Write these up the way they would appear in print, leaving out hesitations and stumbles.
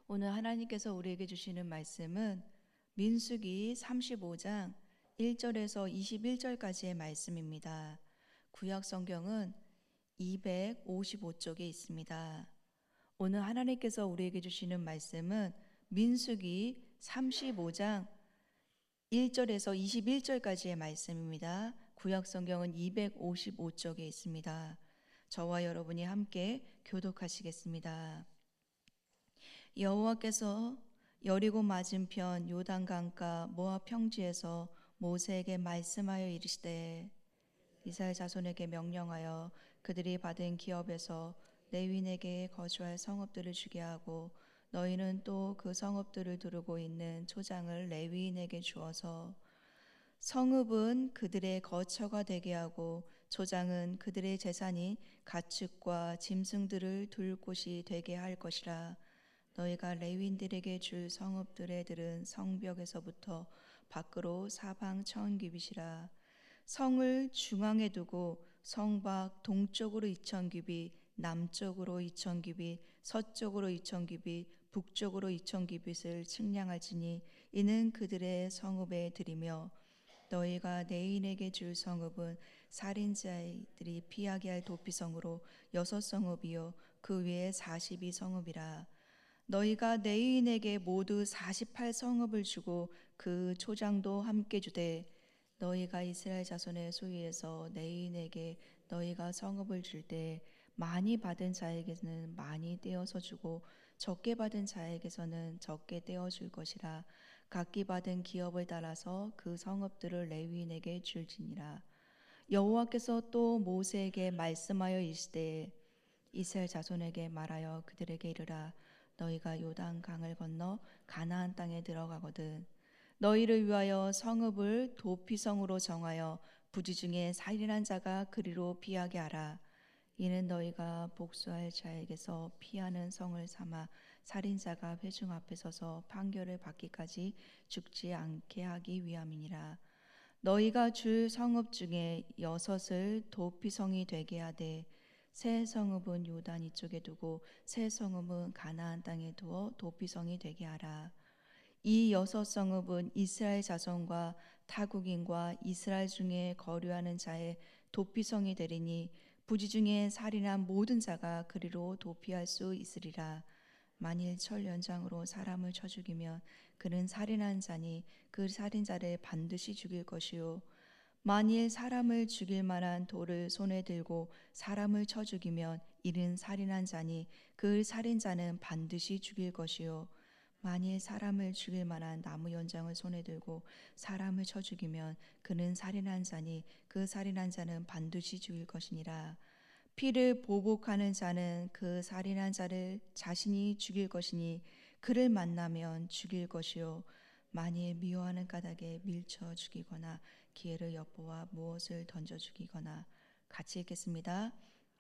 오늘 하나님께서 우리에게 주시는 말씀은 민수기 35장 1절에서 21절까지의 말씀입니다. 구약 성경은 255쪽에 있습니다. 오늘 하나님께서 우리에게 주시는 말씀은 민수기 35장 1절에서 21절까지의 말씀입니다. 구약 성경은 255쪽에 있습니다. 저와 여러분이 함께 교독하시겠습니다. 여호와께서 여리고 맞은편 요단 강가 모압 평지에서 모세에게 말씀하여 이르시되 이스라엘 자손에게 명령하여 그들이 받은 기업에서 레위인에게 거주할 성읍들을 주게 하고 너희는 또 그 성읍들을 두르고 있는 초장을 레위인에게 주어서 성읍은 그들의 거처가 되게 하고 초장은 그들의 재산인 가축과 짐승들을 둘 곳이 되게 할 것이라. 너희가 레위인들에게 줄 성읍들에 들은 성벽에서부터 밖으로 사방 천 규빗이라. 성을 중앙에 두고 성밖 동쪽으로 2천 규빗, 남쪽으로 2천 규빗, 서쪽으로 2천 규빗, 북쪽으로 2천 규빗을 측량할지니 이는 그들의 성읍에 들이며 너희가 내인에게 줄 성읍은 살인자들이 피하게 할 도피성으로 6성읍이요 그 외에 42성읍이라. 너희가 내인에게 모두 48성읍을 주고 그 초장도 함께 주되 너희가 이스라엘 자손의 소유에서 내인에게 너희가 성읍을 줄 때 많이 받은 자에게는 많이 떼어서 주고 적게 받은 자에게서는 적게 떼어 줄 것이라. 각기 받은 기업을 따라서 그 성읍들을 레위인에게 줄지니라. 여호와께서 또 모세에게 말씀하여 이르시되 이스라엘 자손에게 말하여 그들에게 이르라. 너희가 요단 강을 건너 가나안 땅에 들어가거든 너희를 위하여 성읍을 도피성으로 정하여 부지 중에 살인한 자가 그리로 피하게 하라. 이는 너희가 복수할 자에게서 피하는 성을 삼아 살인자가 회중 앞에 서서 판결을 받기까지 죽지 않게 하기 위함이니라. 너희가 줄 성읍 중에 6을 도피성이 되게 하되 새 성읍은 요단 이쪽에 두고 새 성읍은 가나안 땅에 두어 도피성이 되게 하라. 이 6성읍은 이스라엘 자손과 타국인과 이스라엘 중에 거류하는 자의 도피성이 되리니 부지 중에 살인한 모든 자가 그리로 도피할 수 있으리라. 만일 철 연장으로 사람을 쳐 죽이면 그는 살인한 자니 그 살인자를 반드시 죽일 것이요 만일 사람을 죽일 만한 돌을 손에 들고 사람을 쳐 죽이면 이는 살인한 자니 그 살인자는 반드시 죽일 것이요 만일 사람을 죽일 만한 나무 연장을 손에 들고 사람을 쳐 죽이면 그는 살인한 자니 그 살인한 자는 반드시 죽일 것이니라. 피를 보복하는 자는 그 살인한 자를 자신이 죽일 것이니 그를 만나면 죽일 것이요 만일 미워하는 까닭에 밀쳐 죽이거나 기회를 엿보아 무엇을 던져 죽이거나. 같이 읽겠습니다.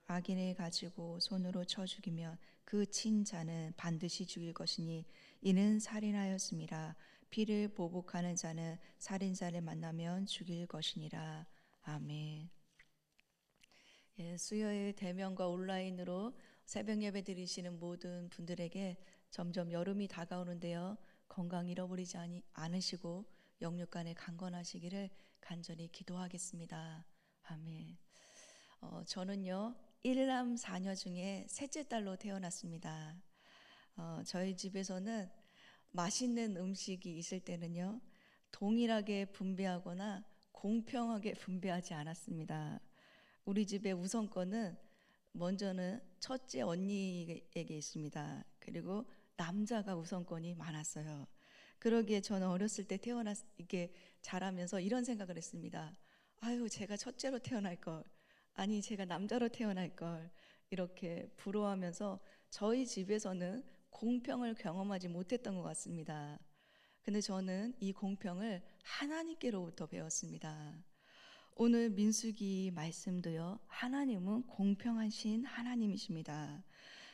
악인을 가지고 손으로 쳐 죽이면 그 친자는 반드시 죽일 것이니 이는 살인하였음이라. 피를 보복하는 자는 살인자를 만나면 죽일 것이니라. 아멘. 수요일 대면과 온라인으로 새벽 예배 드리시는 모든 분들에게 점점 여름이 다가오는데요. 건강 잃어버리지 않으시고 영육간에 강건하시기를 간절히 기도하겠습니다. 아멘. 저는요 1남 4녀 중에 셋째 딸로 태어났습니다. 저희 집에서는 맛있는 음식이 있을 때는요 동일하게 분배하거나 공평하게 분배하지 않았습니다. 우리 집의 우선권은 먼저는 첫째 언니에게 있습니다. 그리고 남자가 우선권이 많았어요. 그러기에 저는 어렸을 때 이렇게 자라면서 이런 생각을 했습니다. 아유, 제가 첫째로 태어날 걸, 아니 제가 남자로 태어날 걸, 이렇게 부러워하면서 저희 집에서는 공평을 경험하지 못했던 것 같습니다. 근데 저는 이 공평을 하나님께로부터 배웠습니다. 오늘 민수기 말씀도요, 하나님은 공평하신 하나님이십니다.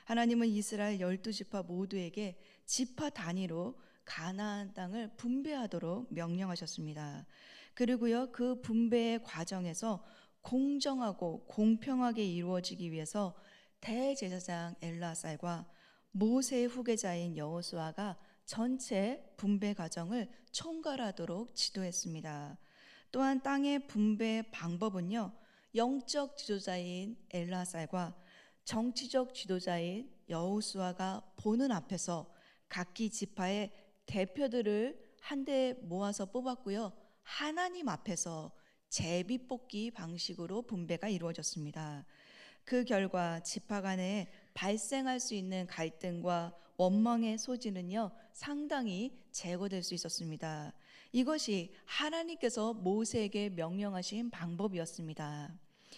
하나님은 이스라엘 12지파 모두에게 지파 단위로 가나안 땅을 분배하도록 명령하셨습니다. 그리고요, 그 분배의 과정에서 공정하고 공평하게 이루어지기 위해서 대제사장 엘라살과 모세의 후계자인 여호수아가 전체 분배 과정을 총괄하도록 지도했습니다. 또한 땅의 분배 방법은요, 영적 지도자인 엘라살과 정치적 지도자인 여호수아가 보는 앞에서 각기 지파의 대표들을 한데 모아서 뽑았고요, 하나님 앞에서 제비뽑기 방식으로 분배가 이루어졌습니다. 그 결과 지파 간에 발생할 수 있는 갈등과 원망의 소지는요, 상당히 제거될 수 있었습니다. 이것이 하나님께서 모세에게 명령하신 방법이었습니다.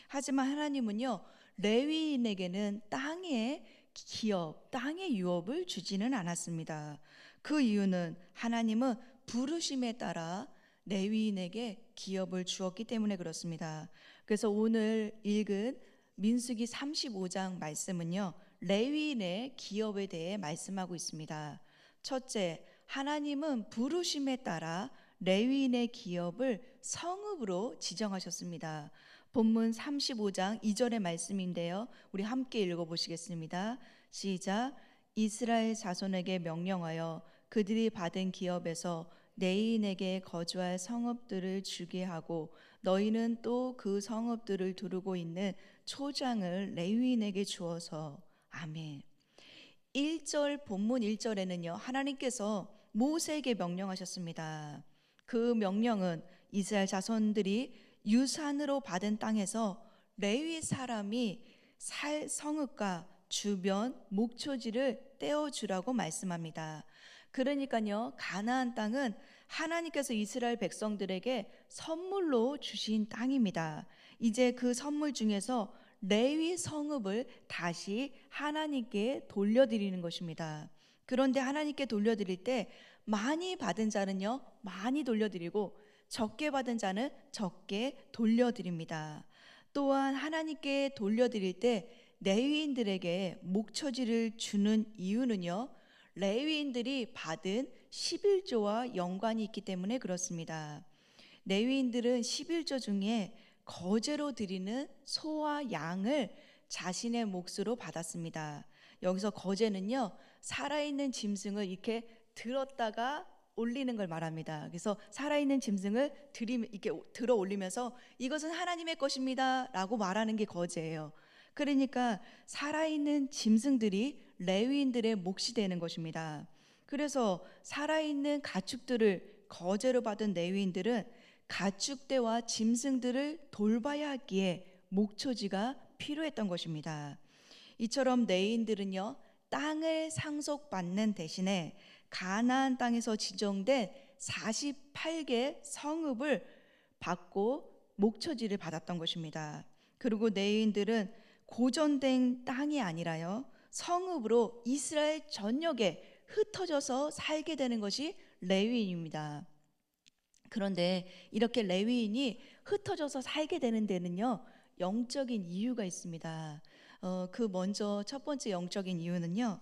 하지만 하나님은요, 레위인에게는 땅의 기업, 땅의 유업을 주지는 않았습니다. 그 이유는 하나님은 부르심에 따라 레위인에게 기업을 주었기 때문에 그렇습니다. 그래서 오늘 읽은 민수기 35장 말씀은요, 레위인의 기업에 대해 말씀하고 있습니다. 첫째, 하나님은 부르심에 따라 레위인의 기업을 성읍으로 지정하셨습니다. 본문 35장 2절의 말씀인데요, 우리 함께 읽어보시겠습니다. 시작. 이스라엘 자손에게 명령하여 그들이 받은 기업에서 레위인에게 거주할 성읍들을 주게 하고 너희는 또 그 성읍들을 두르고 있는 초장을 레위인에게 주어서. 아멘. 1절 본문 1절에는요, 하나님께서 모세에게 명령하셨습니다. 그 명령은 이스라엘 자손들이 유산으로 받은 땅에서 레위 사람이 살 성읍과 주변 목초지를 떼어주라고 말씀합니다. 그러니까요, 가나안 땅은 하나님께서 이스라엘 백성들에게 선물로 주신 땅입니다. 이제 그 선물 중에서 레위 성읍을 다시 하나님께 돌려드리는 것입니다. 그런데 하나님께 돌려드릴 때 많이 받은 자는요, 많이 돌려드리고 적게 받은 자는 적게 돌려드립니다. 또한 하나님께 돌려드릴 때 레위인들에게 목초지를 주는 이유는요, 레위인들이 받은 11조와 연관이 있기 때문에 그렇습니다. 레위인들은 11조 중에 거제로 드리는 소와 양을 자신의 몫으로 받았습니다. 여기서 거제는요, 살아있는 짐승을 이렇게 들었다가 올리는 걸 말합니다. 그래서 살아있는 짐승을 이렇게 들어 올리면서 이것은 하나님의 것입니다 라고 말하는 게 거제예요. 그러니까 살아있는 짐승들이 레위인들의 몫이 되는 것입니다. 그래서 살아있는 가축들을 거제로 받은 레위인들은 가축대와 짐승들을 돌봐야 하기에 목초지가 필요했던 것입니다. 이처럼 레위인들은요, 땅을 상속받는 대신에 가나안 땅에서 지정된 48개 성읍을 받고 목초지를 받았던 것입니다. 그리고 레위인들은 고전된 땅이 아니라요, 성읍으로 이스라엘 전역에 흩어져서 살게 되는 것이 레위인입니다. 그런데 이렇게 레위인이 흩어져서 살게 되는 데는요, 영적인 이유가 있습니다. 그 먼저 첫 번째 영적인 이유는요,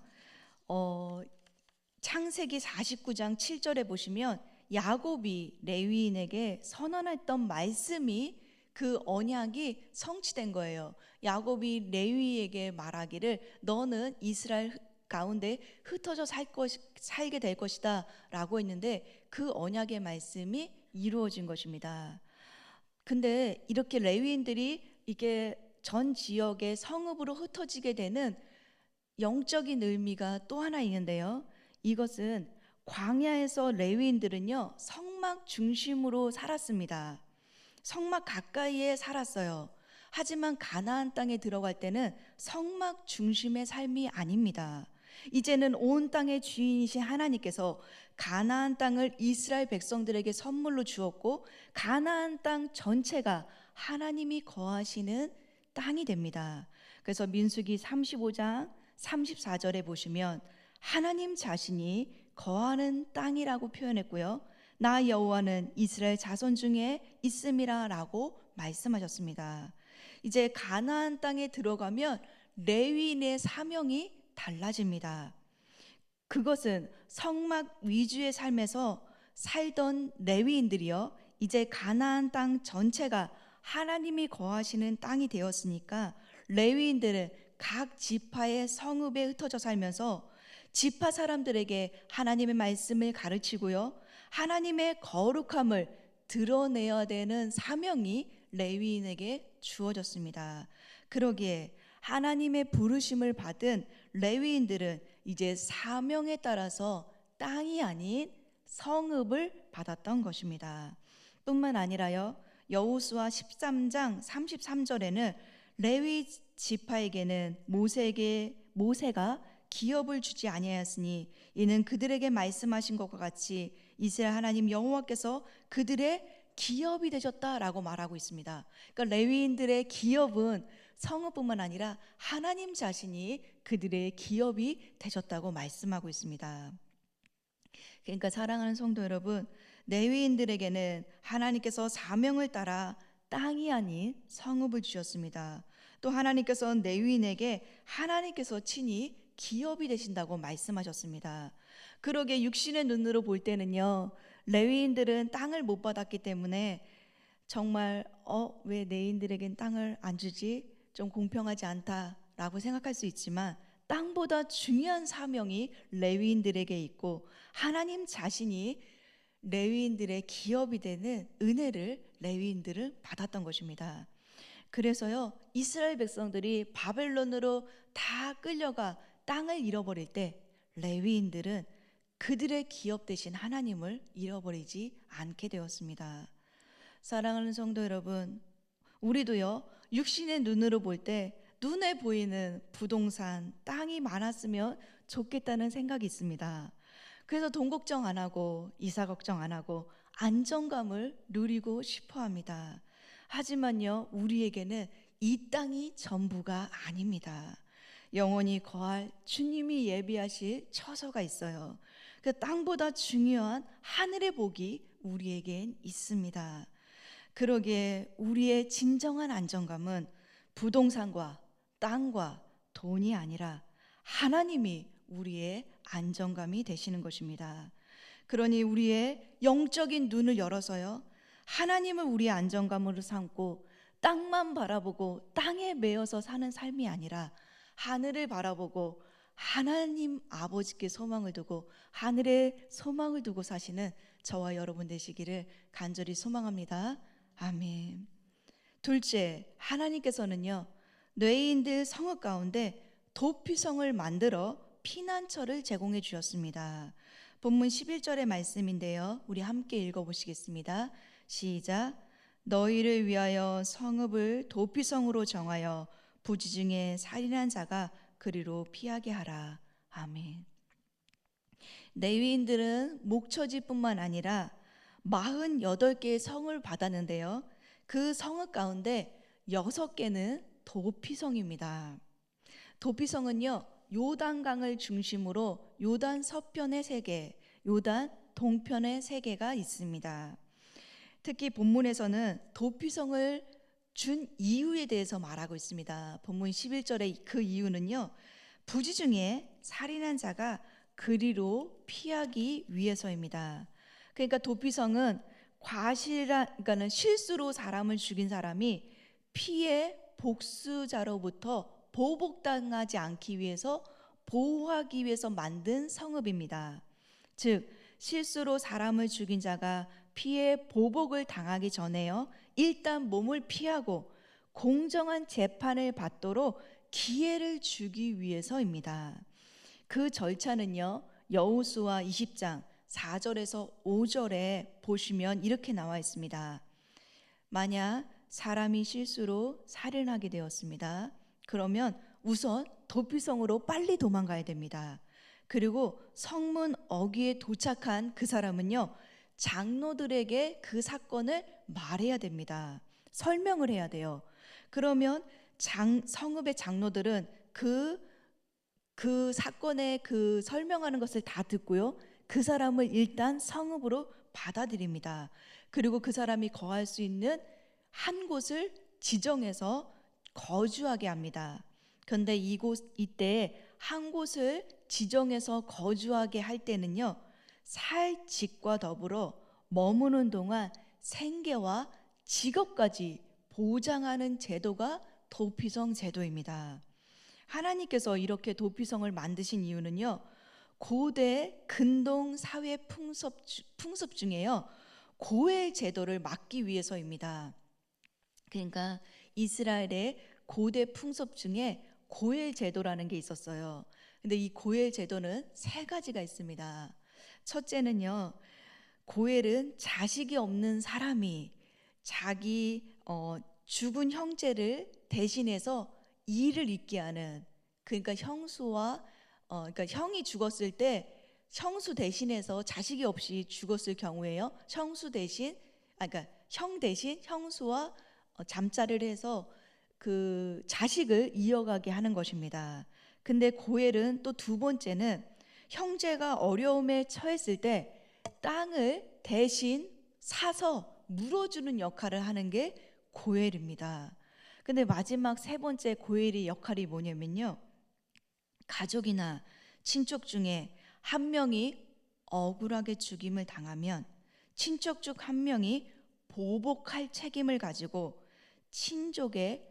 창세기 49장 7절에 보시면 야곱이 레위인에게 선언했던 말씀이, 그 언약이 성취된 거예요. 야곱이 레위에게 말하기를 너는 이스라엘 가운데 흩어져 살게 될 것이다 라고 했는데 그 언약의 말씀이 이루어진 것입니다. 근데 이렇게 레위인들이 이게 전 지역의 성읍으로 흩어지게 되는 영적인 의미가 또 하나 있는데요, 이것은 광야에서 레위인들은요, 성막 중심으로 살았습니다. 성막 가까이에 살았어요. 하지만 가나안 땅에 들어갈 때는 성막 중심의 삶이 아닙니다. 이제는 온 땅의 주인이신 하나님께서 가나안 땅을 이스라엘 백성들에게 선물로 주었고 가나안 땅 전체가 하나님이 거하시는 땅이 됩니다. 그래서 민수기 35장 34절에 보시면 하나님 자신이 거하는 땅이라고 표현했고요, 나 여호와는 이스라엘 자손 중에 있음이라 라고 말씀하셨습니다. 이제 가나안 땅에 들어가면 레위인의 사명이 달라집니다. 그것은 성막 위주의 삶에서 살던 레위인들이요, 이제 가나안 땅 전체가 하나님이 거하시는 땅이 되었으니까 레위인들은 각 지파의 성읍에 흩어져 살면서 지파 사람들에게 하나님의 말씀을 가르치고요, 하나님의 거룩함을 드러내야 되는 사명이 레위인에게 주어졌습니다. 그러기에 하나님의 부르심을 받은 레위인들은 이제 사명에 따라서 땅이 아닌 성읍을 받았던 것입니다. 뿐만 아니라요, 여호수아 13장 33절에는 레위 지파에게는 모세가 기업을 주지 아니하였으니 이는 그들에게 말씀하신 것과 같이 이스라엘 하나님 여호와께서 그들의 기업이 되셨다라고 말하고 있습니다. 그러니까 레위인들의 기업은 성읍뿐만 아니라 하나님 자신이 그들의 기업이 되셨다고 말씀하고 있습니다. 그러니까 사랑하는 성도 여러분, 레위인들에게는 하나님께서 사명을 따라 땅이 아닌 성읍을 주셨습니다. 또 하나님께서는 레위인에게 하나님께서 친히 기업이 되신다고 말씀하셨습니다. 그러게 육신의 눈으로 볼 때는요, 레위인들은 땅을 못 받았기 때문에 정말 왜 레위인들에겐 땅을 안 주지? 좀 공평하지 않다라고 생각할 수 있지만 땅보다 중요한 사명이 레위인들에게 있고 하나님 자신이 레위인들의 기업이 되는 은혜를 레위인들을 받았던 것입니다. 그래서요, 이스라엘 백성들이 바벨론으로 다 끌려가 땅을 잃어버릴 때 레위인들은 그들의 기업 되신 하나님을 잃어버리지 않게 되었습니다. 사랑하는 성도 여러분, 우리도요, 육신의 눈으로 볼 때 눈에 보이는 부동산, 땅이 많았으면 좋겠다는 생각이 있습니다. 그래서 돈 걱정 안 하고 이사 걱정 안 하고 안정감을 누리고 싶어 합니다. 하지만요, 우리에게는 이 땅이 전부가 아닙니다. 영원히 거할 주님이 예비하실 처소가 있어요. 그 땅보다 중요한 하늘의 복이 우리에겐 있습니다. 그러기에 우리의 진정한 안정감은 부동산과 땅과 돈이 아니라 하나님이 우리의 안정감이 되시는 것입니다. 그러니 우리의 영적인 눈을 열어서요, 하나님을 우리의 안정감으로 삼고 땅만 바라보고 땅에 매여서 사는 삶이 아니라 하늘을 바라보고 하나님 아버지께 소망을 두고 하늘에 소망을 두고 사시는 저와 여러분 되시기를 간절히 소망합니다. 아멘. 둘째, 하나님께서는요, 레위인들 성읍 가운데 도피성을 만들어 피난처를 제공해 주셨습니다. 본문 11절의 말씀인데요, 우리 함께 읽어보시겠습니다. 시작. 너희를 위하여 성읍을 도피성으로 정하여 부지 중에 살인한 자가 그리로 피하게 하라. 아멘. 레위인들은 목처지뿐만 아니라 48개의 성을 받았는데요, 그 성읍 가운데 6개는 도피성입니다. 도피성은요, 요단강을 중심으로 요단 서편에 3개, 요단 동편에 3개가 있습니다. 특히 본문에서는 도피성을 준 이유에 대해서 말하고 있습니다. 본문 11절의 그 이유는요, 부지 중에 살인한 자가 그리로 피하기 위해서입니다. 그러니까 도피성은 그러니까는 실수로 사람을 죽인 사람이 피해 복수자로부터 보복당하지 않기 위해서 보호하기 위해서 만든 성읍입니다. 즉 실수로 사람을 죽인 자가 피해 보복을 당하기 전에요, 일단 몸을 피하고 공정한 재판을 받도록 기회를 주기 위해서입니다. 그 절차는요, 여호수아 20장 4절에서 5절에 보시면 이렇게 나와 있습니다. 만약 사람이 실수로 살인하게 되었습니다. 그러면 우선 도피성으로 빨리 도망가야 됩니다. 그리고 성문 어귀에 도착한 그 사람은요, 장로들에게 그 사건을 말해야 됩니다. 설명을 해야 돼요. 그러면 성읍의 장로들은 그 사건의 그 설명하는 것을 다 듣고요, 그 사람을 일단 성읍으로 받아들입니다. 그리고 그 사람이 거할 수 있는 한 곳을 지정해서 거주하게 합니다. 그런데 이때 한 곳을 지정해서 거주하게 할 때는요, 살 집과 더불어 머무는 동안 생계와 직업까지 보장하는 제도가 도피성 제도입니다. 하나님께서 이렇게 도피성을 만드신 이유는요, 고대 근동 사회 풍습 중에요, 고엘 제도를 막기 위해서입니다. 그러니까 이스라엘의 고대 풍습 중에 고엘 제도라는 게 있었어요. 근데 이 고엘 제도는 세 가지가 있습니다. 첫째는요, 고엘은 자식이 없는 사람이 자기 죽은 형제를 대신해서 일을 있게 하는, 그러니까 그러니까 형이 죽었을 때 형수 대신해서, 자식이 없이 죽었을 경우에요, 그러니까 형 대신 형수와 잠자를 해서 그 자식을 이어가게 하는 것입니다. 근데 고엘은 또 두 번째는 형제가 어려움에 처했을 때 땅을 대신 사서 물어주는 역할을 하는 게 고엘입니다. 근데 마지막 세 번째 고엘의 역할이 뭐냐면요, 가족이나 친척 중에 한 명이 억울하게 죽임을 당하면 친척 중 한 명이 보복할 책임을 가지고 친족의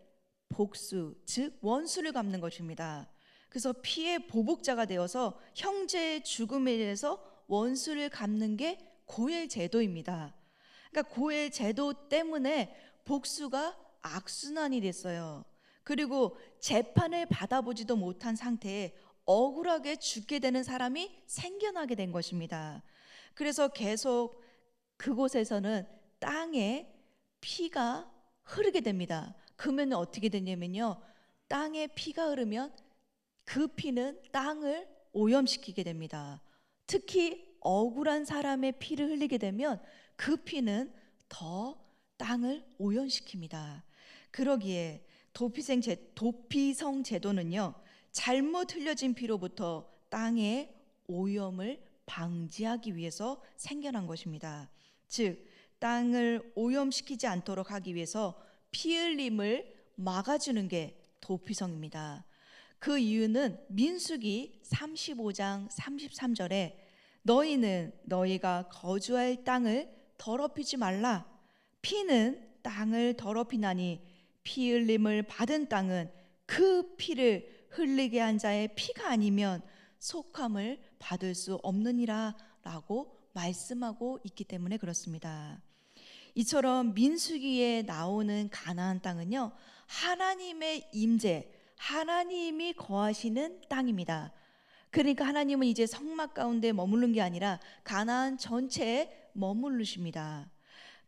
복수, 즉 원수를 갚는 것입니다. 그래서 피해 보복자가 되어서 형제의 죽음에 대해서 원수를 갚는 게 고엘 제도입니다. 그러니까 고엘 제도 때문에 복수가 악순환이 됐어요. 그리고 재판을 받아보지도 못한 상태에 억울하게 죽게 되는 사람이 생겨나게 된 것입니다. 그래서 계속 그곳에서는 땅에 피가 흐르게 됩니다. 그러면 어떻게 되냐면요, 땅에 피가 흐르면 그 피는 땅을 오염시키게 됩니다. 특히 억울한 사람의 피를 흘리게 되면 그 피는 더 땅을 오염시킵니다. 그러기에 도피성 제도는요, 잘못 흘려진 피로부터 땅의 오염을 방지하기 위해서 생겨난 것입니다. 즉, 땅을 오염시키지 않도록 하기 위해서 피 흘림을 막아주는 게 도피성입니다. 그 이유는 민수기 35장 33절에 너희는 너희가 거주할 땅을 더럽히지 말라. 피는 땅을 더럽히나니 피 흘림을 받은 땅은 그 피를 흘리게 한 자의 피가 아니면 속함을 받을 수 없느니라 라고 말씀하고 있기 때문에 그렇습니다. 이처럼 민수기에 나오는 가나안 땅은요, 하나님의 임재, 하나님이 거하시는 땅입니다. 그러니까 하나님은 이제 성막 가운데 머무른 게 아니라 가나안 전체에 머무르십니다.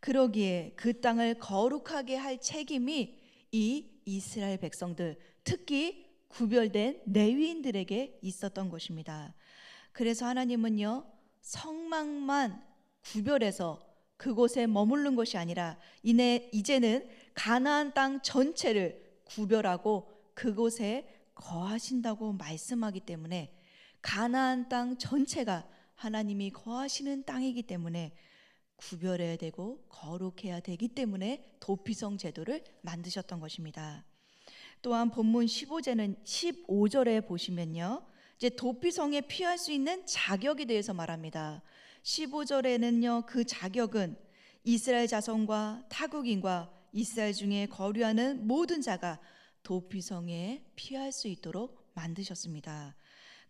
그러기에 그 땅을 거룩하게 할 책임이 이 이스라엘 백성들, 특히 구별된 레위인들에게 있었던 것입니다. 그래서 하나님은요, 성막만 구별해서 그곳에 머무른 것이 아니라 이제는 가나안 땅 전체를 구별하고 그곳에 거하신다고 말씀하기 때문에, 가나안 땅 전체가 하나님이 거하시는 땅이기 때문에 구별해야 되고 거룩해야 되기 때문에 도피성 제도를 만드셨던 것입니다. 또한 본문 15절에 보시면요, 이제 도피성에 피할 수 있는 자격에 대해서 말합니다. 15절에는요, 그 자격은 이스라엘 자손과 타국인과 이스라엘 중에 거류하는 모든 자가 도피성에 피할 수 있도록 만드셨습니다.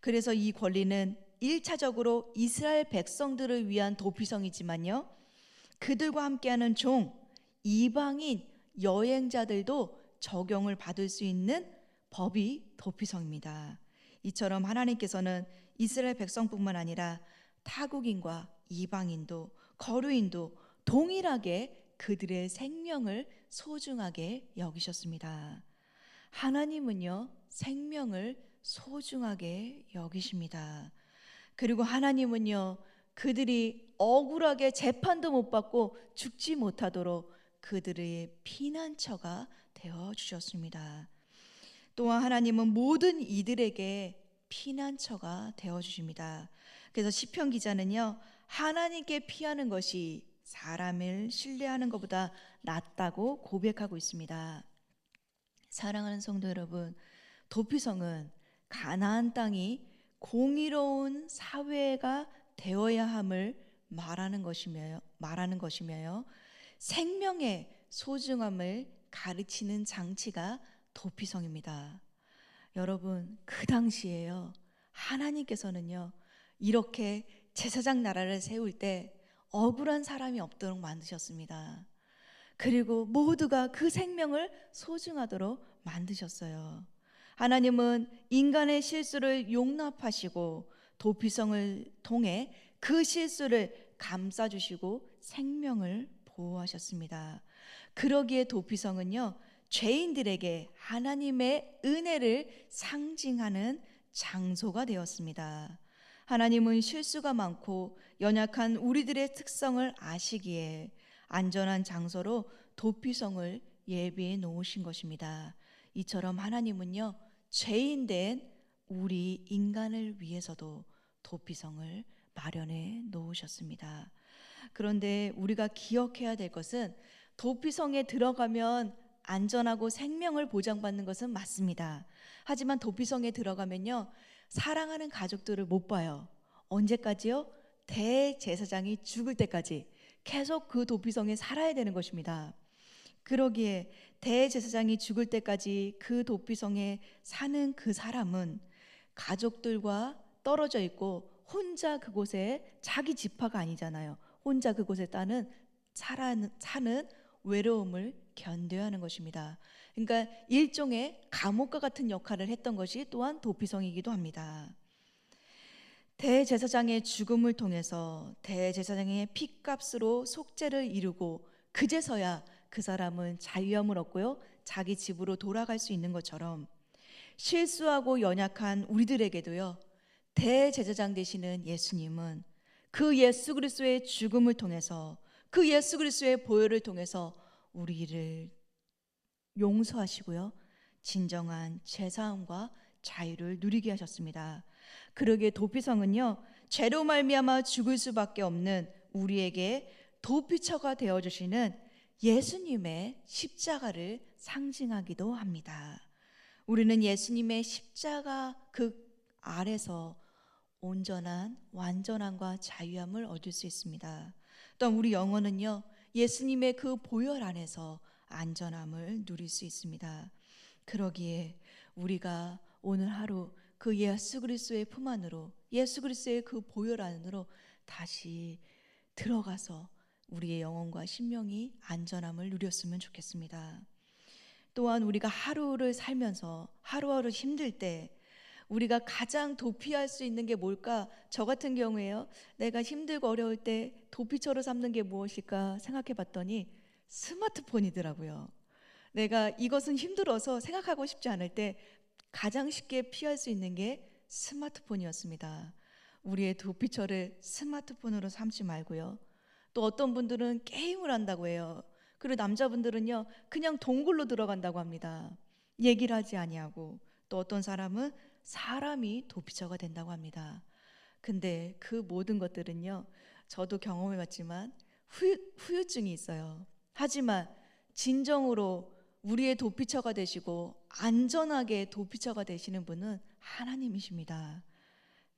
그래서 이 권리는 1차적으로 이스라엘 백성들을 위한 도피성이지만요, 그들과 함께하는 종, 이방인, 여행자들도 적용을 받을 수 있는 법이 도피성입니다. 이처럼 하나님께서는 이스라엘 백성뿐만 아니라 타국인과 이방인도 거류인도 동일하게 그들의 생명을 소중하게 여기셨습니다. 하나님은요, 생명을 소중하게 여기십니다. 그리고 하나님은요, 그들이 억울하게 재판도 못 받고 죽지 못하도록 그들의 피난처가 되어 주셨습니다. 또한 하나님은 모든 이들에게 피난처가 되어 주십니다. 그래서 시편 기자는요, 하나님께 피하는 것이 사람을 신뢰하는 것보다 낫다고 고백하고 있습니다. 사랑하는 성도 여러분, 도피성은 가나안 땅이 공의로운 사회가 되어야 함을 말하는 것이며요, 생명의 소중함을 가르치는 장치가 도피성입니다. 여러분, 그 당시에요, 하나님께서는요, 이렇게 제사장 나라를 세울 때 억울한 사람이 없도록 만드셨습니다. 그리고 모두가 그 생명을 소중하도록 만드셨어요. 하나님은 인간의 실수를 용납하시고 도피성을 통해 그 실수를 감싸주시고 생명을 보호하셨습니다. 그러기에 도피성은요, 죄인들에게 하나님의 은혜를 상징하는 장소가 되었습니다. 하나님은 실수가 많고 연약한 우리들의 특성을 아시기에 안전한 장소로 도피성을 예비해 놓으신 것입니다. 이처럼 하나님은요, 죄인된 우리 인간을 위해서도 도피성을 마련해 놓으셨습니다. 그런데 우리가 기억해야 될 것은 도피성에 들어가면 안전하고 생명을 보장받는 것은 맞습니다. 하지만 도피성에 들어가면요, 사랑하는 가족들을 못 봐요. 언제까지요? 대제사장이 죽을 때까지 계속 그 도피성에 살아야 되는 것입니다. 그러기에 대제사장이 죽을 때까지 그 도피성에 사는 그 사람은 가족들과 떨어져 있고 혼자 그곳에, 자기 지파가 아니잖아요. 혼자 그곳에 사는 외로움을 견뎌야 하는 것입니다. 그러니까 일종의 감옥과 같은 역할을 했던 것이 또한 도피성이기도 합니다. 대제사장의 죽음을 통해서 대제사장의 피값으로 속죄를 이루고 그제서야 그 사람은 자유함을 얻고요, 자기 집으로 돌아갈 수 있는 것처럼 실수하고 연약한 우리들에게도요, 대제사장 되시는 예수님은 그 예수 그리스도의 죽음을 통해서, 그 예수 그리스도의 보혈을 통해서 우리를 용서하시고요, 진정한 제사함과 자유를 누리게 하셨습니다. 그러기에 도피성은요, 죄로 말미암아 죽을 수밖에 없는 우리에게 도피처가 되어주시는 예수님의 십자가를 상징하기도 합니다. 우리는 예수님의 십자가 그 아래서 온전한 완전함과 자유함을 얻을 수 있습니다. 또한 우리 영혼은요, 예수님의 그 보혈 안에서 안전함을 누릴 수 있습니다. 그러기에 우리가 오늘 하루 그 예수 그리스도의 품 안으로, 예수 그리스도의 그 보혈 안으로 다시 들어가서 우리의 영혼과 심령이 안전함을 누렸으면 좋겠습니다. 또한 우리가 하루를 살면서 하루하루 힘들 때 우리가 가장 도피할 수 있는 게 뭘까? 저 같은 경우에요, 내가 힘들고 어려울 때 도피처로 삼는 게 무엇일까 생각해 봤더니 스마트폰이더라고요. 내가 이것은 힘들어서 생각하고 싶지 않을 때 가장 쉽게 피할 수 있는 게 스마트폰이었습니다. 우리의 도피처를 스마트폰으로 삼지 말고요, 또 어떤 분들은 게임을 한다고 해요. 그리고 남자분들은요, 그냥 동굴로 들어간다고 합니다. 얘기를 하지 아니하고. 또 어떤 사람은 사람이 도피처가 된다고 합니다. 근데 그 모든 것들은요, 저도 경험해 봤지만 후유증이 있어요. 하지만 진정으로 우리의 도피처가 되시고 안전하게 도피처가 되시는 분은 하나님이십니다.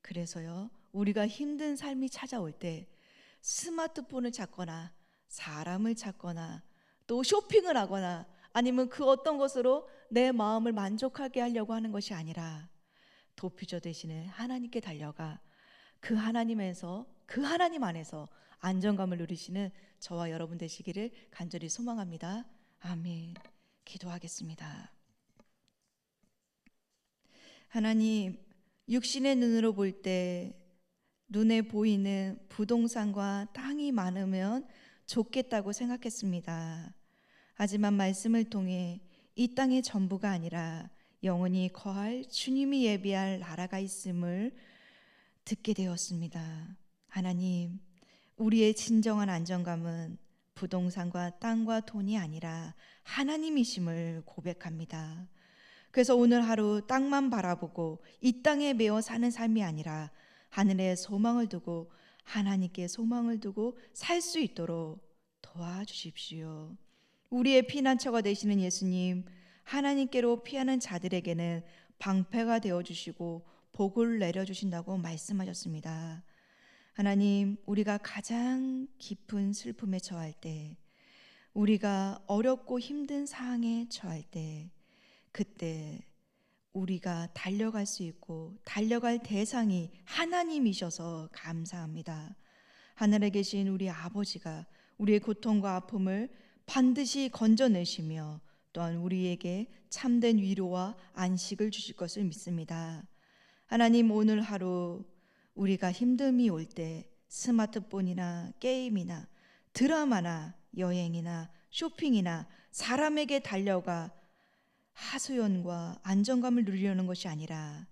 그래서요, 우리가 힘든 삶이 찾아올 때 스마트폰을 찾거나 사람을 찾거나 또 쇼핑을 하거나 아니면 그 어떤 것으로 내 마음을 만족하게 하려고 하는 것이 아니라 도피처 되시는 하나님께 달려가 그 하나님에서, 그 하나님 안에서 안정감을 누리시는 저와 여러분 되시기를 간절히 소망합니다. 아멘. 기도하겠습니다. 하나님, 육신의 눈으로 볼 때 눈에 보이는 부동산과 땅이 많으면 좋겠다고 생각했습니다. 하지만 말씀을 통해 이 땅의 전부가 아니라 영원히 거할 주님이 예비할 나라가 있음을 듣게 되었습니다. 하나님, 우리의 진정한 안정감은 부동산과 땅과 돈이 아니라 하나님이심을 고백합니다. 그래서 오늘 하루 땅만 바라보고 이 땅에 매어 사는 삶이 아니라 하늘에 소망을 두고 하나님께 소망을 두고 살 수 있도록 도와주십시오. 우리의 피난처가 되시는 예수님, 하나님께로 피하는 자들에게는 방패가 되어주시고 복을 내려주신다고 말씀하셨습니다. 하나님, 우리가 가장 깊은 슬픔에 처할 때, 우리가 어렵고 힘든 상황에 처할 때, 그때 우리가 달려갈 수 있고 달려갈 대상이 하나님이셔서 감사합니다. 하늘에 계신 우리 아버지가 우리의 고통과 아픔을 반드시 건져내시며 또한 우리에게 참된 위로와 안식을 주실 것을 믿습니다. 하나님, 오늘 하루 우리가 힘듦이 올 때 스마트폰이나 게임이나 드라마나 여행이나 쇼핑이나 사람에게 달려가 하소연과 안정감을 누리려는 것이 아니라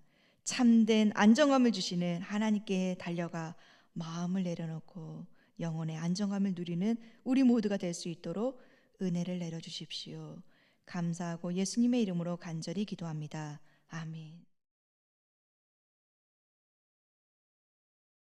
참된 안정감을 주시는 하나님께 달려가 마음을 내려놓고 영혼의 안정감을 누리는 우리 모두가 될 수 있도록 은혜를 내려주십시오. 감사하고 예수님의 이름으로 간절히 기도합니다. 아멘.